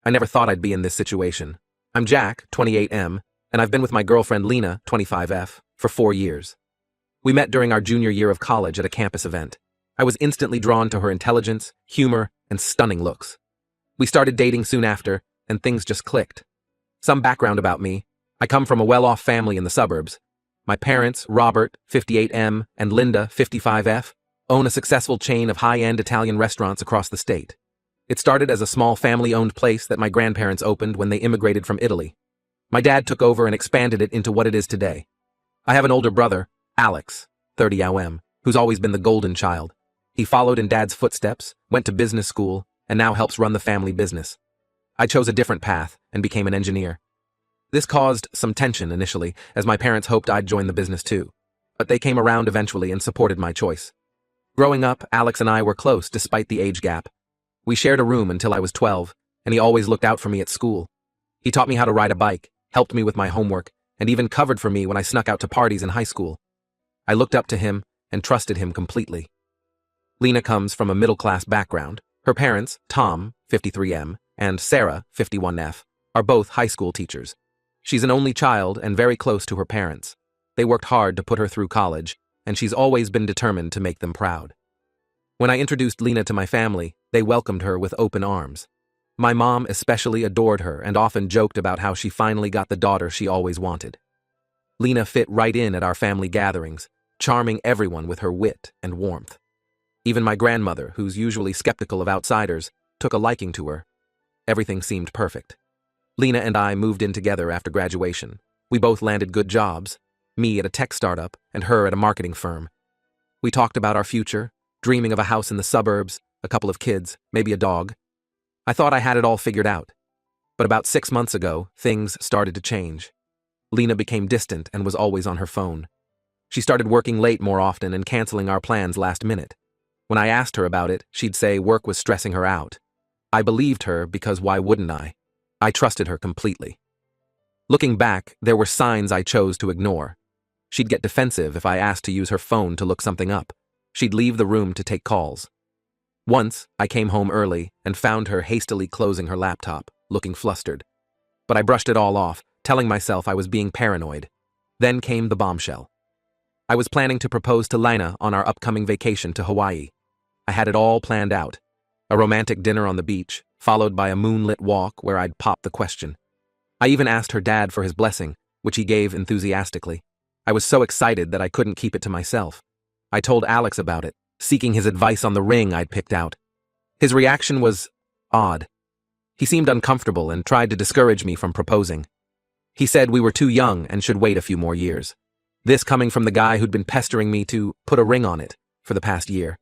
I never thought I'd be in this situation. I'm Jack, 28M, and I've been with my girlfriend Lena, 25F, for 4 years. We met during our junior year of college at a campus event. I was instantly drawn to her intelligence, humor, and stunning looks. We started dating soon after, and things just clicked. Some background about me. I come from a well-off family in the suburbs. My parents, Robert, 58M, and Linda, 55F, own a successful chain of high-end Italian restaurants across the state. It started as a small family-owned place that my grandparents opened when they immigrated from Italy. My dad took over and expanded it into what it is today. I have an older brother, Alex, 30M, who's always been the golden child. He followed in Dad's footsteps, went to business school, and now helps run the family business. I chose a different path and became an engineer. This caused some tension initially, as my parents hoped I'd join the business too. But they came around eventually and supported my choice. Growing up, Alex and I were close despite the age gap. We shared a room until I was 12, and he always looked out for me at school. He taught me how to ride a bike, helped me with my homework, and even covered for me when I snuck out to parties in high school. I looked up to him and trusted him completely. Lena comes from a middle-class background. Her parents, Tom, 53M, and Sarah, 51F, are both high school teachers. She's an only child and very close to her parents. They worked hard to put her through college, and she's always been determined to make them proud. When I introduced Lena to my family, they welcomed her with open arms. My mom especially adored her and often joked about how she finally got the daughter she always wanted. Lena fit right in at our family gatherings, charming everyone with her wit and warmth. Even my grandmother, who's usually skeptical of outsiders, took a liking to her. Everything seemed perfect. Lena and I moved in together after graduation. We both landed good jobs, me at a tech startup and her at a marketing firm. We talked about our future, dreaming of a house in the suburbs, a couple of kids, maybe a dog. I thought I had it all figured out. But about 6 months ago, things started to change. Lena became distant and was always on her phone. She started working late more often and canceling our plans last minute. When I asked her about it, she'd say work was stressing her out. I believed her because why wouldn't I? I trusted her completely. Looking back, there were signs I chose to ignore. She'd get defensive if I asked to use her phone to look something up. She'd leave the room to take calls. Once, I came home early and found her hastily closing her laptop, looking flustered. But I brushed it all off, telling myself I was being paranoid. Then came the bombshell. I was planning to propose to Lena on our upcoming vacation to Hawaii. I had it all planned out. A romantic dinner on the beach, followed by a moonlit walk where I'd pop the question. I even asked her dad for his blessing, which he gave enthusiastically. I was so excited that I couldn't keep it to myself. I told Alex about it, seeking his advice on the ring I'd picked out. His reaction was odd. He seemed uncomfortable and tried to discourage me from proposing. He said we were too young and should wait a few more years. This coming from the guy who'd been pestering me to put a ring on it for the past year.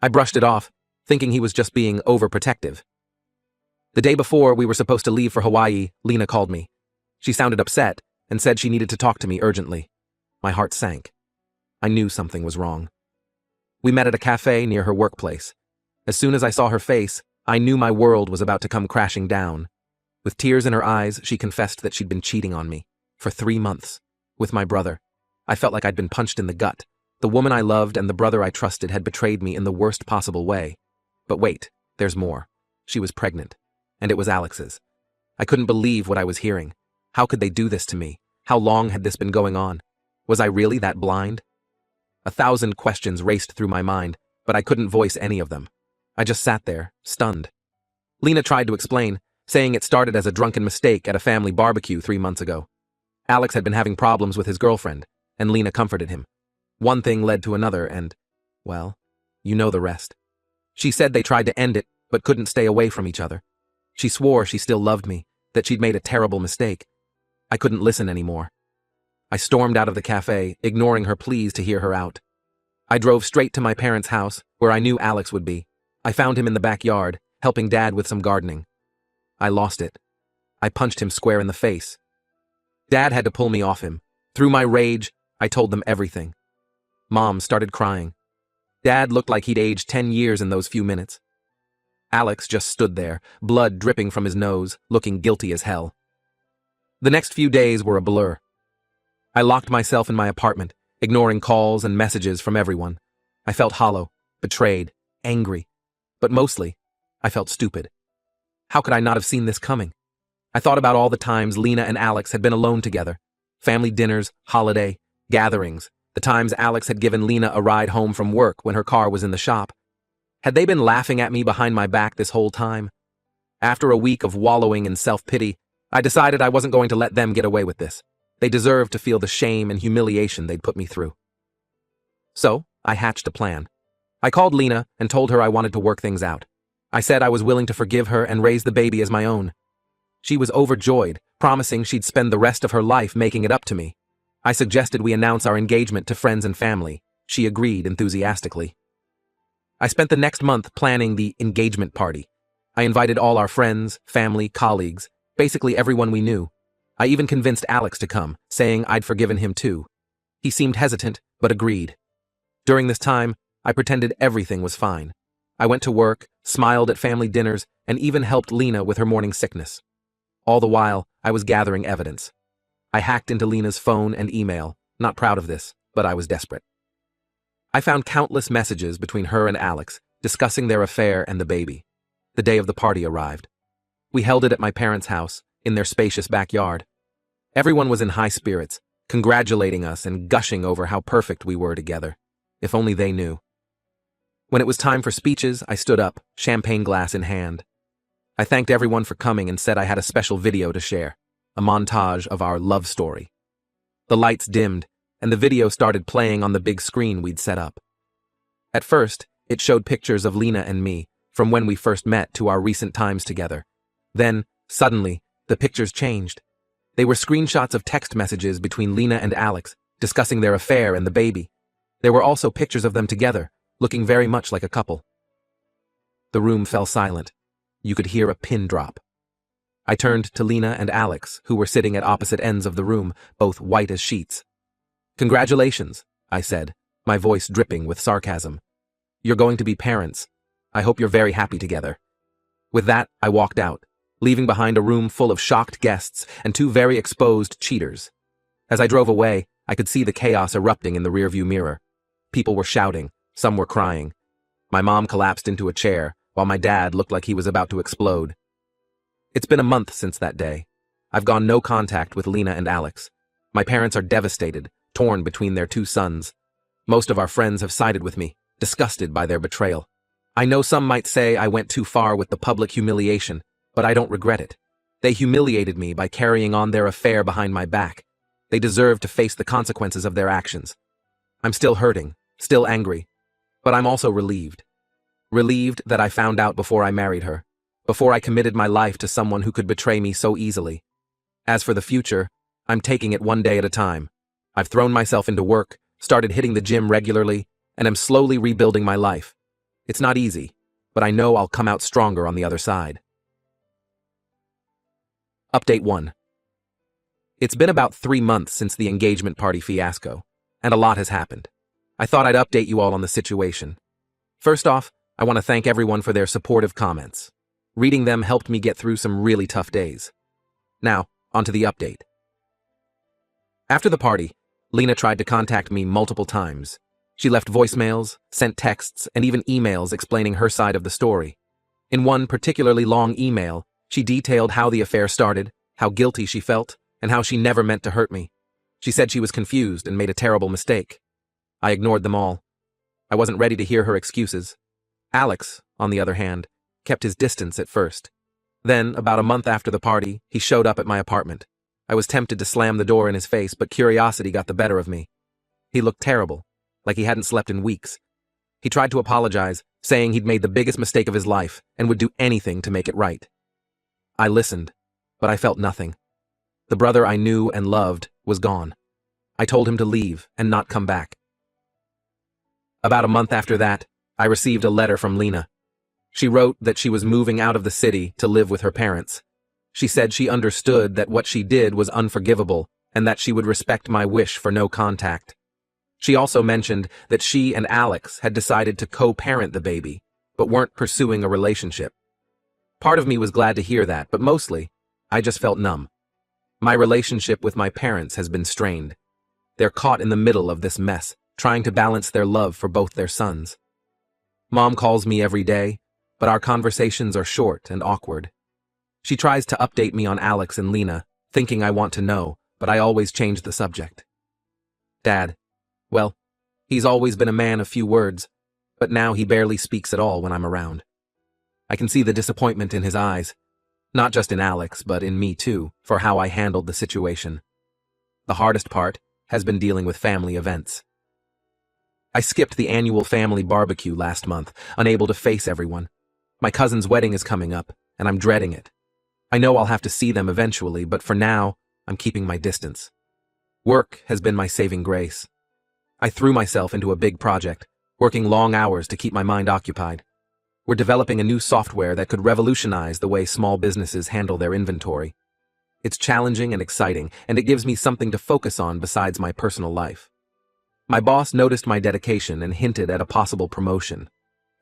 I brushed it off, thinking he was just being overprotective. The day before we were supposed to leave for Hawaii, Lena called me. She sounded upset and said she needed to talk to me urgently. My heart sank. I knew something was wrong. We met at a cafe near her workplace. As soon as I saw her face, I knew my world was about to come crashing down. With tears in her eyes, she confessed that she'd been cheating on me for 3 months with my brother. I felt like I'd been punched in the gut. The woman I loved and the brother I trusted had betrayed me in the worst possible way. But wait, there's more. She was pregnant, and it was Alex's. I couldn't believe what I was hearing. How could they do this to me? How long had this been going on? Was I really that blind? 1,000 questions raced through my mind, but I couldn't voice any of them. I just sat there, stunned. Lena tried to explain, saying it started as a drunken mistake at a family barbecue 3 months ago. Alex had been having problems with his girlfriend, and Lena comforted him. One thing led to another and, well, you know the rest. She said they tried to end it, but couldn't stay away from each other. She swore she still loved me, that she'd made a terrible mistake. I couldn't listen anymore. I stormed out of the cafe, ignoring her pleas to hear her out. I drove straight to my parents' house, where I knew Alex would be. I found him in the backyard, helping Dad with some gardening. I lost it. I punched him square in the face. Dad had to pull me off him. Through my rage, I told them everything. Mom started crying. Dad looked like he'd aged 10 years in those few minutes. Alex just stood there, blood dripping from his nose, looking guilty as hell. The next few days were a blur. I locked myself in my apartment, ignoring calls and messages from everyone. I felt hollow, betrayed, angry, but mostly, I felt stupid. How could I not have seen this coming? I thought about all the times Lena and Alex had been alone together. Family dinners, holiday, gatherings, the times Alex had given Lena a ride home from work when her car was in the shop. Had they been laughing at me behind my back this whole time? After a week of wallowing in self-pity, I decided I wasn't going to let them get away with this. They deserved to feel the shame and humiliation they'd put me through. So, I hatched a plan. I called Lena and told her I wanted to work things out. I said I was willing to forgive her and raise the baby as my own. She was overjoyed, promising she'd spend the rest of her life making it up to me. I suggested we announce our engagement to friends and family. She agreed enthusiastically. I spent the next month planning the engagement party. I invited all our friends, family, colleagues, basically everyone we knew. I even convinced Alex to come, saying I'd forgiven him too. He seemed hesitant, but agreed. During this time, I pretended everything was fine. I went to work, smiled at family dinners, and even helped Lena with her morning sickness. All the while, I was gathering evidence. I hacked into Lena's phone and email, not proud of this, but I was desperate. I found countless messages between her and Alex, discussing their affair and the baby. The day of the party arrived. We held it at my parents' house, in their spacious backyard. Everyone was in high spirits, congratulating us and gushing over how perfect we were together. If only they knew. When it was time for speeches, I stood up, champagne glass in hand. I thanked everyone for coming and said I had a special video to share, a montage of our love story. The lights dimmed, and the video started playing on the big screen we'd set up. At first, it showed pictures of Lena and me, from when we first met to our recent times together. Then, suddenly, the pictures changed. They were screenshots of text messages between Lena and Alex, discussing their affair and the baby. There were also pictures of them together, looking very much like a couple. The room fell silent. You could hear a pin drop. I turned to Lena and Alex, who were sitting at opposite ends of the room, both white as sheets. "Congratulations," I said, my voice dripping with sarcasm. "You're going to be parents. I hope you're very happy together." With that, I walked out, leaving behind a room full of shocked guests and two very exposed cheaters. As I drove away, I could see the chaos erupting in the rearview mirror. People were shouting, some were crying. My mom collapsed into a chair, while my dad looked like he was about to explode. It's been a month since that day. I've gone no contact with Lena and Alex. My parents are devastated, torn between their two sons. Most of our friends have sided with me, disgusted by their betrayal. I know some might say I went too far with the public humiliation, but I don't regret it. They humiliated me by carrying on their affair behind my back. They deserve to face the consequences of their actions. I'm still hurting, still angry, but I'm also relieved. Relieved that I found out before I married her, before I committed my life to someone who could betray me so easily. As for the future, I'm taking it one day at a time. I've thrown myself into work, started hitting the gym regularly, and am slowly rebuilding my life. It's not easy, but I know I'll come out stronger on the other side. Update 1. It's been about 3 months since the engagement party fiasco, and a lot has happened. I thought I'd update you all on the situation. First off, I want to thank everyone for their supportive comments. Reading them helped me get through some really tough days. Now, onto the update. After the party, Lena tried to contact me multiple times. She left voicemails, sent texts, and even emails explaining her side of the story. In one particularly long email, she detailed how the affair started, how guilty she felt, and how she never meant to hurt me. She said she was confused and made a terrible mistake. I ignored them all. I wasn't ready to hear her excuses. Alex, on the other hand, kept his distance at first. Then, about a month after the party, he showed up at my apartment. I was tempted to slam the door in his face, but curiosity got the better of me. He looked terrible, like he hadn't slept in weeks. He tried to apologize, saying he'd made the biggest mistake of his life and would do anything to make it right. I listened, but I felt nothing. The brother I knew and loved was gone. I told him to leave and not come back. About a month after that, I received a letter from Lena. She wrote that she was moving out of the city to live with her parents. She said she understood that what she did was unforgivable and that she would respect my wish for no contact. She also mentioned that she and Alex had decided to co-parent the baby, but weren't pursuing a relationship. Part of me was glad to hear that, but mostly, I just felt numb. My relationship with my parents has been strained. They're caught in the middle of this mess, trying to balance their love for both their sons. Mom calls me every day, but our conversations are short and awkward. She tries to update me on Alex and Lena, thinking I want to know, but I always change the subject. Dad. Well, he's always been a man of few words, but now he barely speaks at all when I'm around. I can see the disappointment in his eyes, not just in Alex, but in me too, for how I handled the situation. The hardest part has been dealing with family events. I skipped the annual family barbecue last month, unable to face everyone. My cousin's wedding is coming up, and I'm dreading it. I know I'll have to see them eventually, but for now, I'm keeping my distance. Work has been my saving grace. I threw myself into a big project, working long hours to keep my mind occupied. We're developing a new software that could revolutionize the way small businesses handle their inventory. It's challenging and exciting, and it gives me something to focus on besides my personal life. My boss noticed my dedication and hinted at a possible promotion.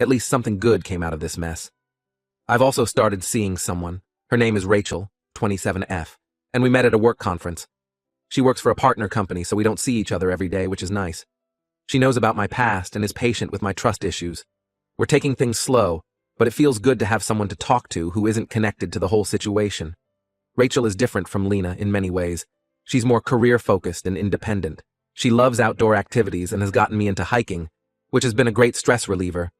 At least something good came out of this mess. I've also started seeing someone. Her name is Rachel, 27F, and we met at a work conference. She works for a partner company, so we don't see each other every day, which is nice. She knows about my past and is patient with my trust issues. We're taking things slow, but it feels good to have someone to talk to who isn't connected to the whole situation. Rachel is different from Lena in many ways. She's more career-focused and independent. She loves outdoor activities and has gotten me into hiking, which has been a great stress reliever.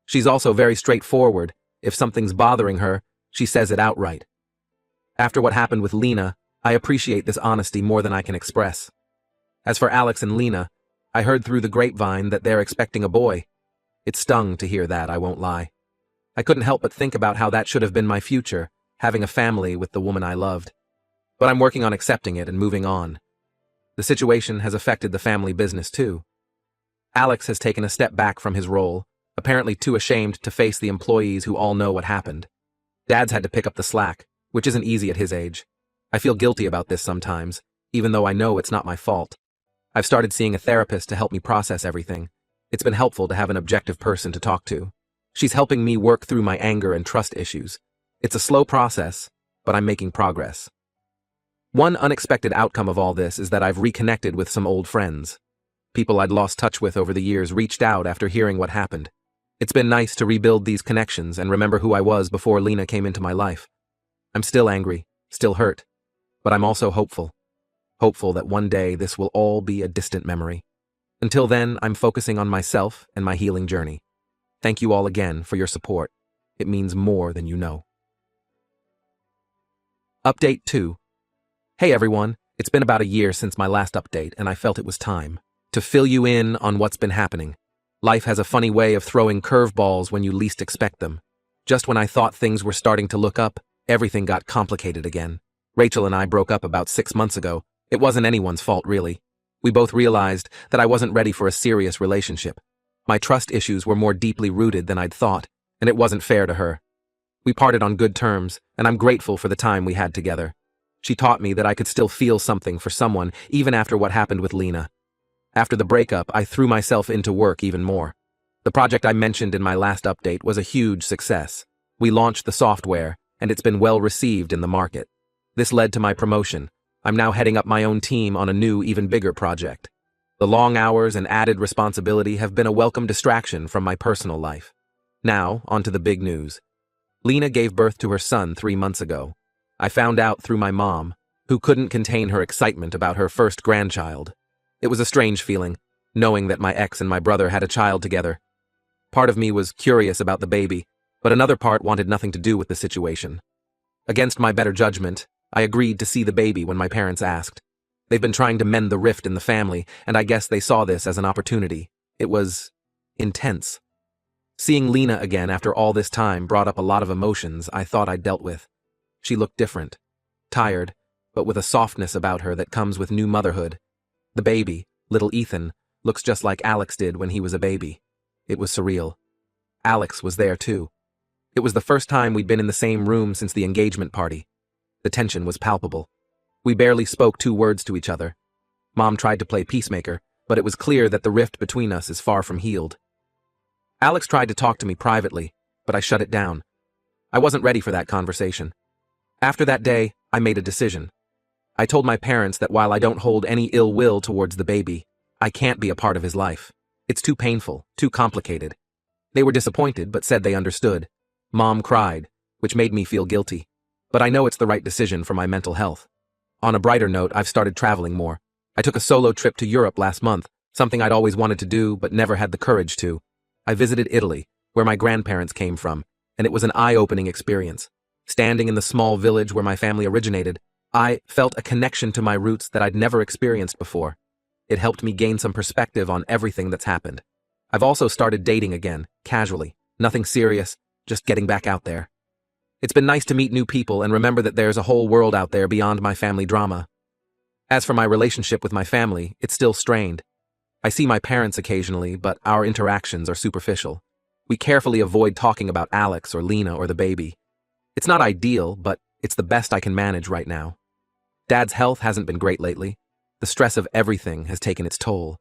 She's also very straightforward. If something's bothering her, she says it outright. After what happened with Lena, I appreciate this honesty more than I can express. As for Alex and Lena, I heard through the grapevine that they're expecting a boy. It stung to hear that, I won't lie. I couldn't help but think about how that should have been my future, having a family with the woman I loved. But I'm working on accepting it and moving on. The situation has affected the family business too. Alex has taken a step back from his role, apparently too ashamed to face the employees who all know what happened. Dad's had to pick up the slack, which isn't easy at his age. I feel guilty about this sometimes, even though I know it's not my fault. I've started seeing a therapist to help me process everything. It's been helpful to have an objective person to talk to. She's helping me work through my anger and trust issues. It's a slow process, but I'm making progress. One unexpected outcome of all this is that I've reconnected with some old friends. People I'd lost touch with over the years reached out after hearing what happened. It's been nice to rebuild these connections and remember who I was before Lena came into my life. I'm still angry, still hurt, but I'm also hopeful. Hopeful that one day this will all be a distant memory. Until then, I'm focusing on myself and my healing journey. Thank you all again for your support. It means more than you know. Update 2. Hey everyone, it's been about a year since my last update, and I felt it was time to fill you in on what's been happening. Life has a funny way of throwing curveballs when you least expect them. Just when I thought things were starting to look up, everything got complicated again. Rachel and I broke up about 6 months ago. It wasn't anyone's fault, really. We both realized that I wasn't ready for a serious relationship. My trust issues were more deeply rooted than I'd thought, and it wasn't fair to her. We parted on good terms, and I'm grateful for the time we had together. She taught me that I could still feel something for someone, even after what happened with Lena. After the breakup, I threw myself into work even more. The project I mentioned in my last update was a huge success. We launched the software, and it's been well received in the market. This led to my promotion. I'm now heading up my own team on a new, even bigger project. The long hours and added responsibility have been a welcome distraction from my personal life. Now, on to the big news. Lena gave birth to her son 3 months ago. I found out through my mom, who couldn't contain her excitement about her first grandchild. It was a strange feeling, knowing that my ex and my brother had a child together. Part of me was curious about the baby, but another part wanted nothing to do with the situation. Against my better judgment, I agreed to see the baby when my parents asked. They've been trying to mend the rift in the family, and I guess they saw this as an opportunity. It was intense. Seeing Lena again after all this time brought up a lot of emotions I thought I'd dealt with. She looked different, tired, but with a softness about her that comes with new motherhood. The baby, little Ethan, looks just like Alex did when he was a baby. It was surreal. Alex was there too. It was the first time we'd been in the same room since the engagement party. The tension was palpable. We barely spoke 2 words to each other. Mom tried to play peacemaker, but it was clear that the rift between us is far from healed. Alex tried to talk to me privately, but I shut it down. I wasn't ready for that conversation. After that day, I made a decision. I told my parents that while I don't hold any ill will towards the baby, I can't be a part of his life. It's too painful, too complicated. They were disappointed, but said they understood. Mom cried, which made me feel guilty. but I know it's the right decision for my mental health. On a brighter note, I've started traveling more. I took a solo trip to Europe last month, something I'd always wanted to do but never had the courage to. I visited Italy, where my grandparents came from, and it was an eye-opening experience. Standing in the small village where my family originated, I felt a connection to my roots that I'd never experienced before. It helped me gain some perspective on everything that's happened. I've also started dating again, casually. Nothing serious, just getting back out there. It's been nice to meet new people and remember that there's a whole world out there beyond my family drama. As for my relationship with my family, it's still strained. I see my parents occasionally, but our interactions are superficial. We carefully avoid talking about Alex or Lena or the baby. It's not ideal, but it's the best I can manage right now. Dad's health hasn't been great lately. The stress of everything has taken its toll.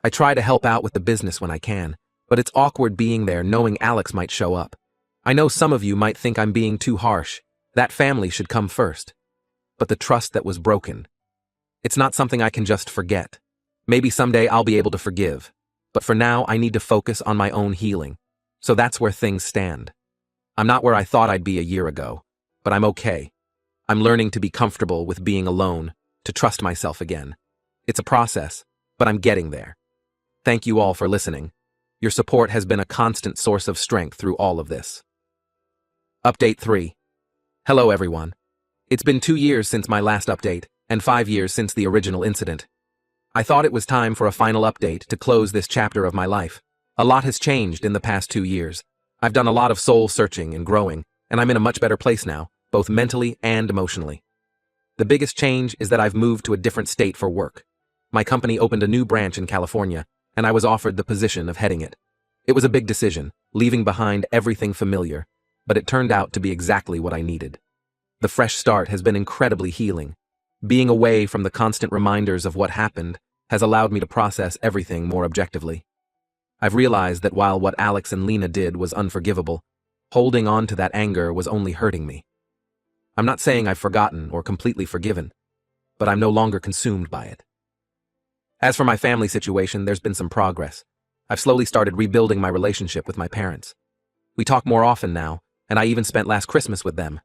I try to help out with the business when I can, but it's awkward being there knowing Alex might show up. I know some of you might think I'm being too harsh. That family should come first. But the trust that was broken. It's not something I can just forget. Maybe someday I'll be able to forgive. But for now, I need to focus on my own healing. So that's where things stand. I'm not where I thought I'd be a year ago, but I'm okay. I'm learning to be comfortable with being alone, to trust myself again. It's a process, but I'm getting there. Thank you all for listening. Your support has been a constant source of strength through all of this. Update 3. Hello everyone. It's been 2 years since my last update, and 5 years since the original incident. I thought it was time for a final update to close this chapter of my life. A lot has changed in the past 2 years. I've done a lot of soul searching and growing, and I'm in a much better place now, both mentally and emotionally. The biggest change is that I've moved to a different state for work. My company opened a new branch in California, and I was offered the position of heading it. It was a big decision, leaving behind everything familiar, but it turned out to be exactly what I needed. The fresh start has been incredibly healing. Being away from the constant reminders of what happened has allowed me to process everything more objectively. I've realized that while what Alex and Lena did was unforgivable, holding on to that anger was only hurting me. I'm not saying I've forgotten or completely forgiven, but I'm no longer consumed by it. As for my family situation, there's been some progress. I've slowly started rebuilding my relationship with my parents. We talk more often now, and I even spent last Christmas with them.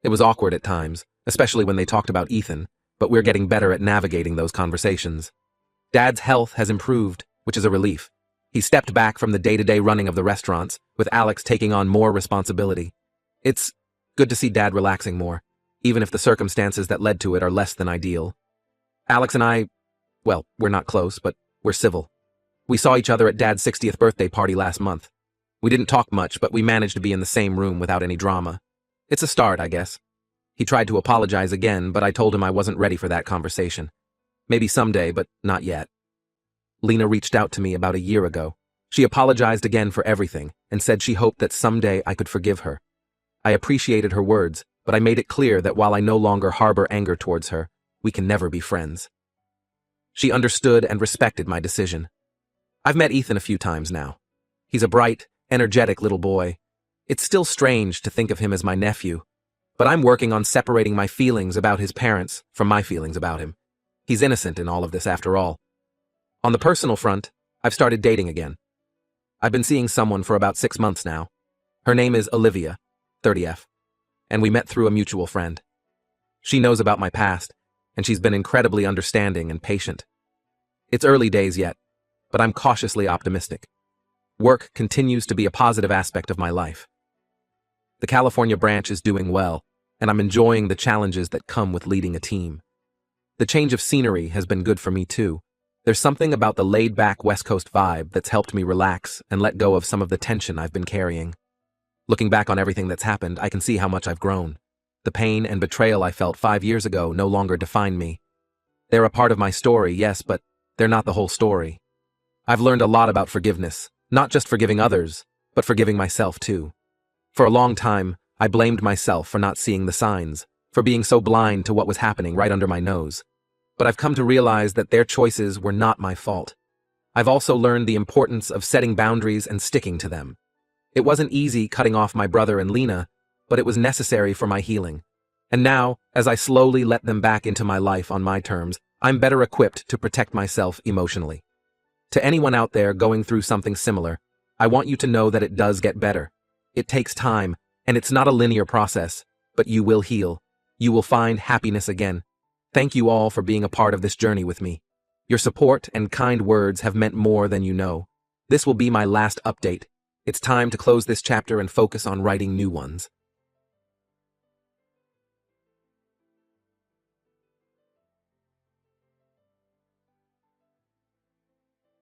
It was awkward at times, especially when they talked about Ethan, but we're getting better at navigating those conversations. Dad's health has improved, which is a relief. He stepped back from the day-to-day running of the restaurants, with Alex taking on more responsibility. It's good to see Dad relaxing more, even if the circumstances that led to it are less than ideal. Alex and I, well, we're not close, but we're civil. We saw each other at Dad's 60th birthday party last month. We didn't talk much, but we managed to be in the same room without any drama. It's a start, I guess. He tried to apologize again, but I told him I wasn't ready for that conversation. Maybe someday, but not yet. Lena reached out to me about a year ago. She apologized again for everything and said she hoped that someday I could forgive her. I appreciated her words, but I made it clear that while I no longer harbor anger towards her, we can never be friends. She understood and respected my decision. I've met Ethan a few times now. He's a bright, energetic little boy. It's still strange to think of him as my nephew, but I'm working on separating my feelings about his parents from my feelings about him. He's innocent in all of this after all. On the personal front, I've started dating again. I've been seeing someone for about 6 months now. Her name is Olivia, 30F, and we met through a mutual friend. She knows about my past, and she's been incredibly understanding and patient. It's early days yet, but I'm cautiously optimistic. Work continues to be a positive aspect of my life. The California branch is doing well, and I'm enjoying the challenges that come with leading a team. The change of scenery has been good for me too. There's something about the laid-back West Coast vibe that's helped me relax and let go of some of the tension I've been carrying. Looking back on everything that's happened, I can see how much I've grown. The pain and betrayal I felt 5 years ago no longer define me. They're a part of my story, yes, but they're not the whole story. I've learned a lot about forgiveness, not just forgiving others, but forgiving myself too. For a long time, I blamed myself for not seeing the signs, for being so blind to what was happening right under my nose. But I've come to realize that their choices were not my fault. I've also learned the importance of setting boundaries and sticking to them. It wasn't easy cutting off my brother and Lena, but it was necessary for my healing. And now, as I slowly let them back into my life on my terms, I'm better equipped to protect myself emotionally. To anyone out there going through something similar, I want you to know that it does get better. It takes time, and it's not a linear process, but you will heal. You will find happiness again. Thank you all for being a part of this journey with me. Your support and kind words have meant more than you know. This will be my last update. It's time to close this chapter and focus on writing new ones.